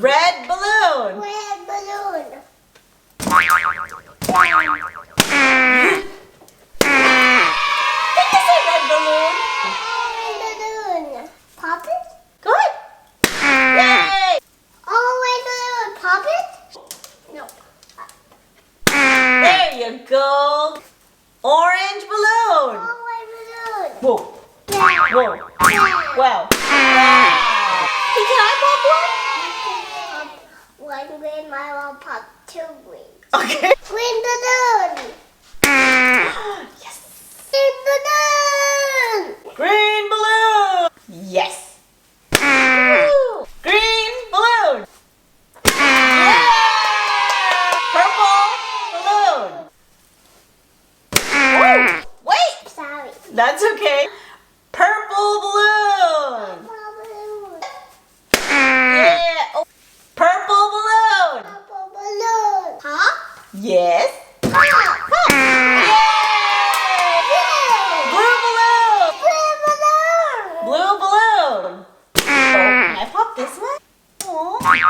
Red balloon. Red balloon. Did you say red balloon? Red balloon. Pop it? Good. Yay! Oh, red balloon. Pop it? No. There you go. Orange balloon. Oh, red balloon. Whoa. Whoa. Wow. Hey, can I pop one? One green, my will pop two green. Okay. Green balloon. Yes. Green balloon. Green balloon. Yes. Green balloon. Yeah. Purple balloon. Oh, wait. Sorry. That's okay. Purple balloon. Purple balloon. Yeah. Oh. Purple balloon. Purple balloon. Pop. Yes. Pop. Yay! Blue balloon. Blue balloon. Blue balloon. Oh, can I pop this one? Aw. Oh, you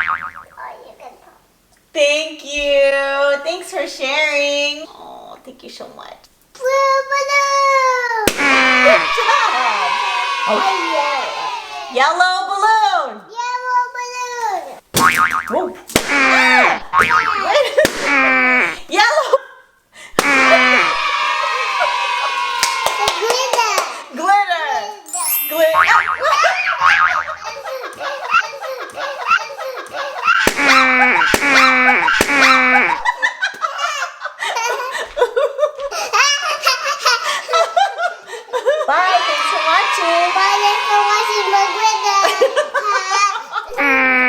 can pop. Thank you. Thanks for sharing. Oh, thank you so much. Blue balloon. Good job. Oh, yellow balloon. Yellow balloon. Whoa. Ah, wait. Yellow. The glitter. Glitter. Glitter. Bye. Thanks for watching. Bye, thanks for watching my glitter.